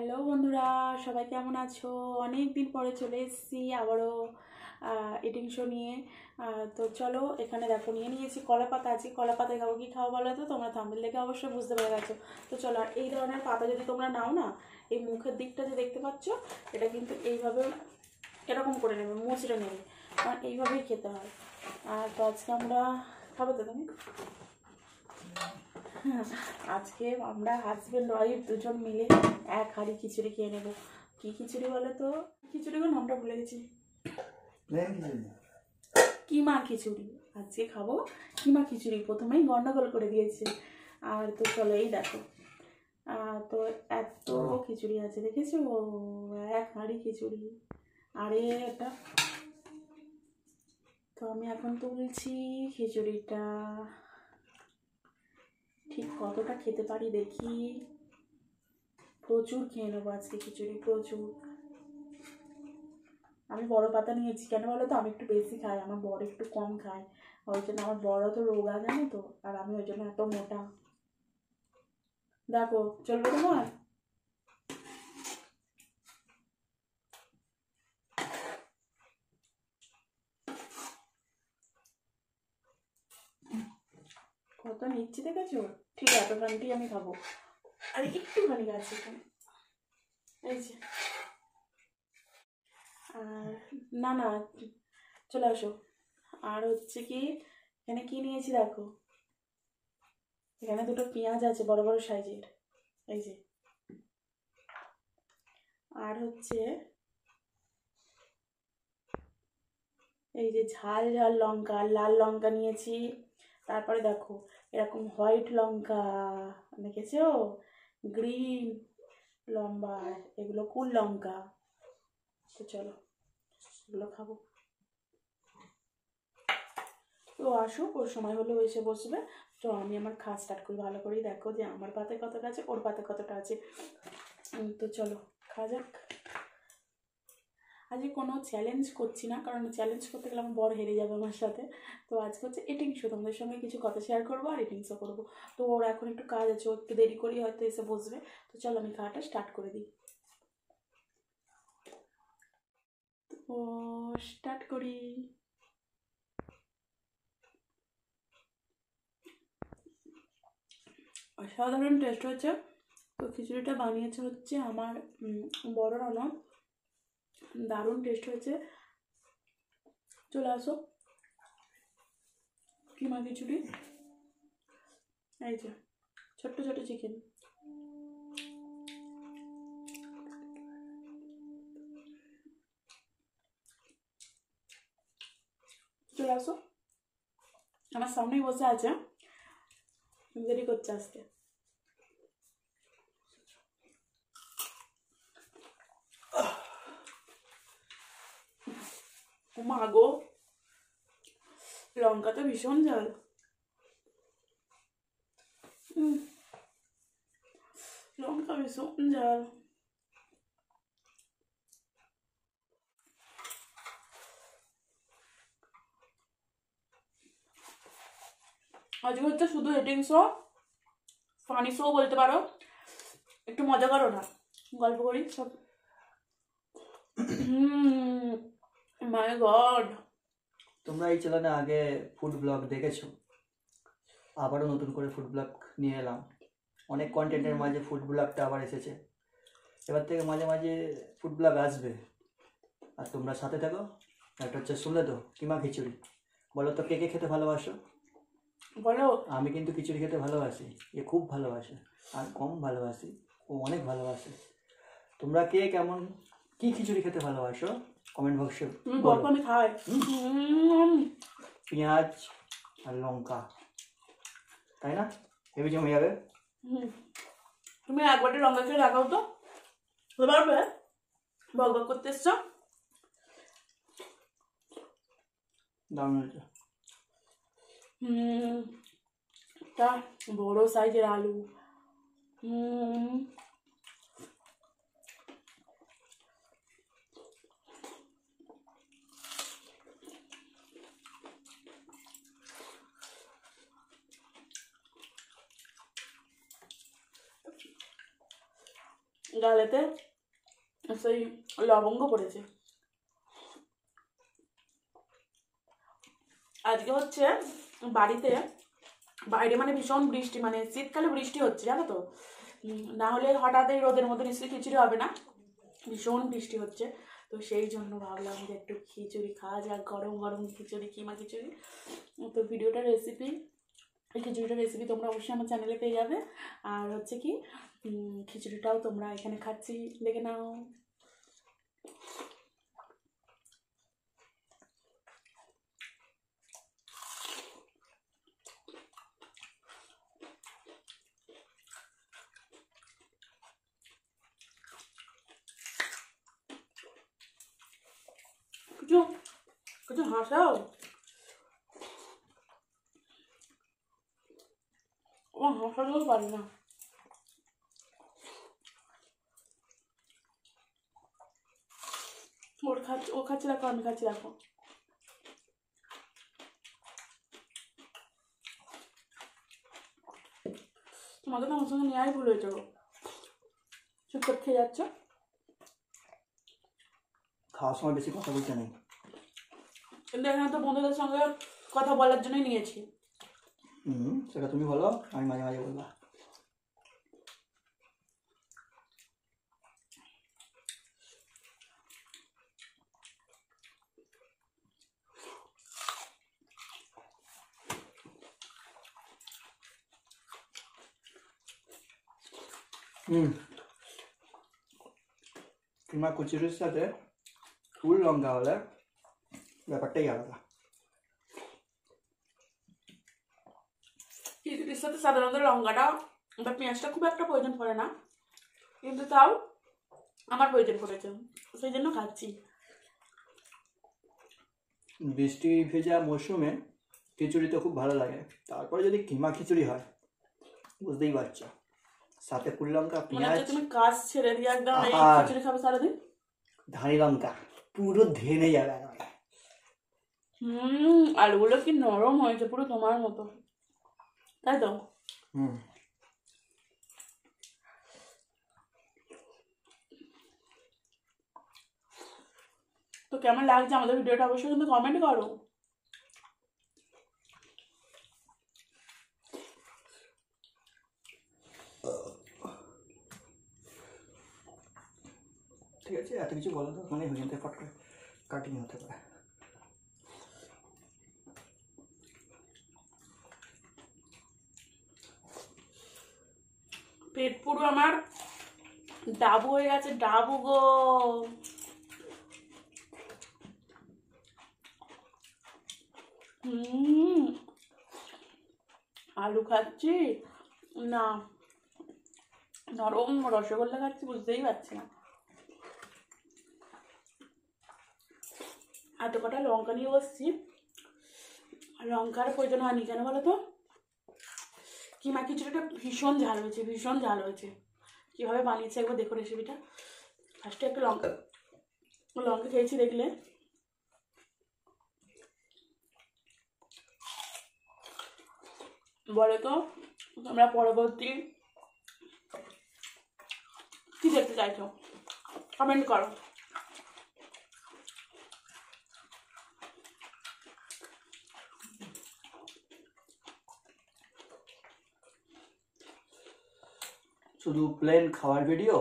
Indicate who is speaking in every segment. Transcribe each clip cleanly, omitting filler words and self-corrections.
Speaker 1: Hello বন্ধুরা, সবাই কেমন আছো? অনেক দিন পরে চলে এসেছি আবারও ইটিং শো নিয়ে। তো চলো, এখানে দেখো নিয়ে নিয়েছি কলা পাতা। আজকে কলা পাতায় খাবো। কি খাওয়া বলো তো? তোমরা থাম্বনেল দেখে অবশ্যই বুঝতে পেরে গেছো। তো চলো, আর এই ধরনের পাতা যদি তোমরা নাও না, এই মুখের দিকটা যে দেখতে পাচ্ছ, এটা কিন্তু এইভাবে এরকম করে নেবে, মুচড়ে নেবে, কারণ এইভাবেই খেতে হয়। আর তো আজকে আমরা খাবো তো তুমি? আজকে আমরা হাজব্যান্ড ওয়াইফ দুজন মিলে এক হাঁড়ি খিচুড়ি খেয়ে নেবো। কি খিচুড়ি বলো তো? খিচুড়ির নামটা ভুলে গেছি। কিমা খিচুড়ি আজকে খাবো। কিমা খিচুড়ি প্রথমেই গন্ডগোল করে দিয়েছে। আর তো চলো, এই দেখো, তো এত খিচুড়ি আছে দেখেছো? এক হাঁড়ি খিচুড়ি। আরে এটা তো আমি এখন তুলছি খিচুড়িটা। ঠিক কতটা খেতে পারি দেখি। প্রচুর খেয়ে নেবো আজকে খিচুড়ি, প্রচুর। আমি বড় পাতা নিয়েছি, কেন বলো তো? আমি একটু বেশি খাই, আমার বড় একটু কম খায়। ওই জন্য আমার বড় তো রোগা, জানো তো, আর আমি ওই জন্য এত মোটা। দেখো, চলবে তোমার? কত নিচ্ছি দেখেছো? ঠিক এতখানটি আমি খাবো, আর একটুখানি আছে এখানে, এই যে। আর না না, চলে আসো। আর হচ্ছে কি, এখানে কি নিয়েছি দেখো, এখানে দুটো পেঁয়াজ আছে বড় বড় সাইজের, এই যে। আর হচ্ছে এই যে ঝাল ঝাল লঙ্কা, লাল লঙ্কা নিয়েছি। তারপরে দেখো, এরকম হোয়াইট লঙ্কা দেখেছো, গ্রিন লম্বা, এগুলো কুল লঙ্কা। তো চলো, এগুলো খাবো। তো আসুক, ওর সময় হলে এসে বসবে। তো আমি আমার খাওয়া স্টার্ট করি। ভালো করেই দেখো যে আমার পাতে কতটা আছে, ওর পাতে কতটা আছে। তো চলো, খাওয়া যাক। আজকে কোনো চ্যালেঞ্জ করছি না, কারণ চ্যালেঞ্জ করতে গেলে আমার বর হেরে যাবে আমার সাথে। তো আজকে হচ্ছে ইটিং শো, তোমাদের সঙ্গে কিছু কথা শেয়ার করবো আর ইটিং শো করবো। তো ওর এখন একটু কাজ আছে, ও একটু দেরি করেই হয়তো এসে বসবে। তো চলো, আমি খাওয়াটা স্টার্ট করে দিই। তো স্টার্ট করি। অসাধারণ টেস্ট হচ্ছে। তো খিচুড়িটা বানিয়েছে হচ্ছে আমার বড় ননদ। দারুণ টেস্ট হয়েছে। চলে আসো, কিমা খিচুড়ি। এই যে ছোট্ট ছোট চিকেন। চলে আসো, আমার সামনেই বসে আছে, দেরি করছে আসতে। মা গো, লঙ্কা তো ভীষণ ঝাল। লঙ্কা ভীষণ ঝাল। আজকে হচ্ছে শুধু এটিং শো, ফানি শো বলতে পারো। একটু মজা করো না, গল্প করি সব। মাই গড,
Speaker 2: তোমরা এই চ্যানেলে আগে ফুড ব্লগ দেখেছো, আবারও নতুন করে ফুড ব্লগ নিয়ে এলাম। অনেক কন্টেন্টের মাঝে ফুড ব্লগটা আবার এসেছে। এবার থেকে মাঝে মাঝে ফুড ব্লগ আসবে, আর তোমরা সাথে থাকো। একটা হচ্ছে, শুনলে তো, কিমা খিচুড়ি। বলো তো, কে কে খেতে ভালোবাসো?
Speaker 1: বলো।
Speaker 2: আমি কিন্তু খিচুড়ি খেতে ভালোবাসি, এ খুব ভালোবাসে। আর কম ভালোবাসি, ও অনেক ভালোবাসে। তোমরা কে কেমন কি খিচুড়ি খেতে ভালোবাসো কমেন্ট বক্সে
Speaker 1: তুমি
Speaker 2: বলো।
Speaker 1: গল্প আমি খাই।
Speaker 2: পেঁয়াজ আর লঙ্কা, তাই না? হেবি জমে যাবে।
Speaker 1: তুমি একবারটি লঙ্কা খেয়ে দেখাও তো, পারবে? বক বক করতে এসছো।
Speaker 2: দারুণ হয়েছে।
Speaker 1: তা বড় সাইজের আলু। ডালেতে সেই লবঙ্গ পড়েছে। আজকে হচ্ছে বাড়িতে বাইরে মানে ভীষণ বৃষ্টি, মানে শীতকালে বৃষ্টি হচ্ছে জানো তো। না হলে হঠাৎ এই রোদের মধ্যে নিশ্চয়ই খিচুড়ি হবে না, ভীষণ বৃষ্টি হচ্ছে। তো সেই জন্য ভাবলাম যে একটু খিচুড়ি খাওয়া যাক, গরম গরম খিচুড়ি, কিমা খিচুড়ি। তো ভিডিওটার রেসিপি, এই খিচুড়িটার রেসিপি তোমরা অবশ্যই আমার চ্যানেলে পেয়ে যাবে। আর হচ্ছে কি খিচুড়িটাও তোমরা এখানে খাচ্ছি, দেখে নাও। কিছু কিছু হাসাও, ও হাসাতেও পারি না। ও খাচ্ছে রাখো, আমি খাচ্ছি রাখো। তোমাকে তো আমার সঙ্গে নেওয়াই ভুল হয়েছে গো, চুপচাপ খেয়ে যাচ্ছ।
Speaker 2: খাওয়ার সময় বেশি কথা বলতে নেই,
Speaker 1: কিন্তু এখানে তো বন্ধুদের সঙ্গে কথা বলার জন্যই নিয়েছি।
Speaker 2: সেটা তুমি বলো, আমি মাঝে মাঝে বলবা। কিমা কচুরির সাথে ফুল লঙ্কা হলে ব্যাপারটাই আলাদা।
Speaker 1: খিচুড়ির সাথে সাধারণত লঙ্কাটা বা পেঁয়াজটা খুব একটা প্রয়োজন পড়ে না, কিন্তু তাও আমার প্রয়োজন পড়েছে, সেই জন্য খাচ্ছি।
Speaker 2: বৃষ্টি ভেজা মরশুমে খিচুড়ি তো খুব ভালো লাগে, তারপরে যদি কিমা খিচুড়ি হয় বুঝতেই পারছো, সাথে ফুল লঙ্কা,
Speaker 1: মনে
Speaker 2: পেঁয়াজ,
Speaker 1: হচ্ছে তুমি কাজ ছেড়ে দিয়ে একদম এই
Speaker 2: আর
Speaker 1: খিচুড়ি খাবে সারাদিন।
Speaker 2: ধানি লঙ্কা পুরো ধেনে যাবে একেবারে।
Speaker 1: আলুগুলো কি নরম হয়েছে, পুরো তোমার মতো, তাই তো? তো কেমন লাগছে আমাদের ভিডিওটা অবশ্যই কিন্তু কমেন্ট করো।
Speaker 2: ঠিক আছে, এত কিছু বলো তো, মানে হয়ে যেতে ফট করে কাটিং হতে পারে।
Speaker 1: পেট পুরো আমার ডাবু হয়ে গেছে, ডাবু গো। আলু খাচ্ছি না নরম রসগোল্লা খাচ্ছি, বুঝতেই পারছি না। এত কটা লঙ্কা নিয়ে বসছি, লঙ্কার প্রয়োজন হয়নি, কেন বলো তো? কিমা খিচুড়িটা ভীষণ ঝাল হয়েছে, ভীষণ ঝাল হয়েছে। কীভাবে বানিয়েছে একবার দেখো রেসিপিটা। ফার্স্টে একটু লঙ্কা লঙ্কা খেয়েছি, দেখলে। বলো তো তোমরা পরবর্তী কি দেখতে চাইছো, কমেন্ট করো।
Speaker 2: শুধু প্লেন খাবার ভিডিও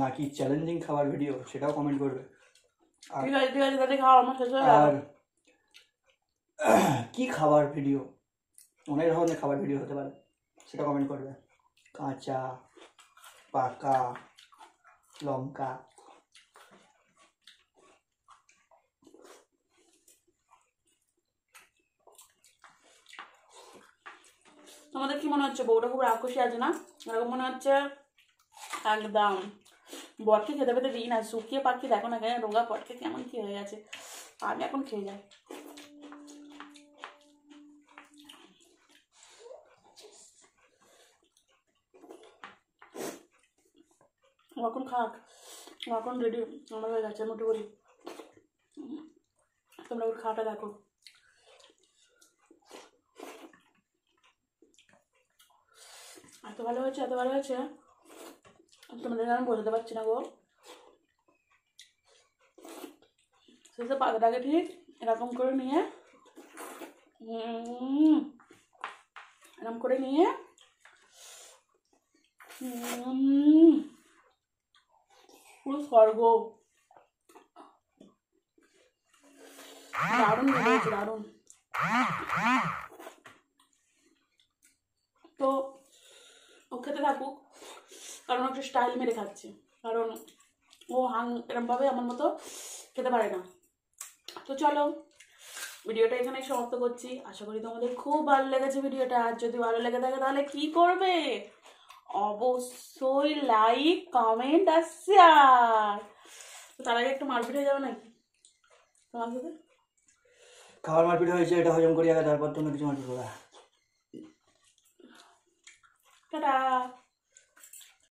Speaker 2: নাকি চ্যালেঞ্জিং খাবার ভিডিও সেটাও কমেন্ট করবে।
Speaker 1: ঠিক আছে ঠিক আছে, তাহলে খাওয়া আমার শেষ হয়ে গেল।
Speaker 2: আর কি খাবার ভিডিও, অনেক ধরনের খাবার ভিডিও হতে পারে, সেটা কমেন্ট করবে। কাঁচা, পাকা লঙ্কা,
Speaker 1: তোমাদের কি মনে হচ্ছে বউটা খুব রাক্ষসী আছে না? এরকম মনে হচ্ছে একদম বরকে খেতে পেতে দিই না, শুকিয়ে পাখি দেখো না কেন, রোগা পটকে কেমন কি হয়ে গেছে। আমি এখন খেয়ে যাই। এখন খাক, এখন রেডি আমার হয়ে গেছে, মোটে করি। তোমরা ওর খাওয়াটা দেখো। এত ভালো হয়েছে, এত ভালো হয়েছে, তোমাদের আমি বোঝাতে পারছি না গো। শেষে পাতাটাকে ঠিক এরকম করে নিয়ে এরকম করে নিয়ে পুরো স্বর্গ। দারুণ লেগেছে, দারুণ। তো ও খেতে থাকুক, কারণ একটু স্টাইল মেরে খাচ্ছে, কারণ ও এরমভাবে আমার মতো খেতে পারে না। তো চলো ভিডিওটা এখানেই সমাপ্ত করছি। আশা করি তোমাদের খুব ভালো লেগেছে ভিডিওটা। আর যদি ভালো লেগে থাকে তাহলে কি করবে, অবশ্যই লাইক, কমেন্ট আর শেয়ার। তো তার আগে একটু মারপিট হয়ে যাবে নাকি তোমার সাথে?
Speaker 2: খাবার মারপিট হয়েছে, এটা হজম করি আগে, তারপর তোমরা কিছু মারপিট করবে।
Speaker 1: টাটা।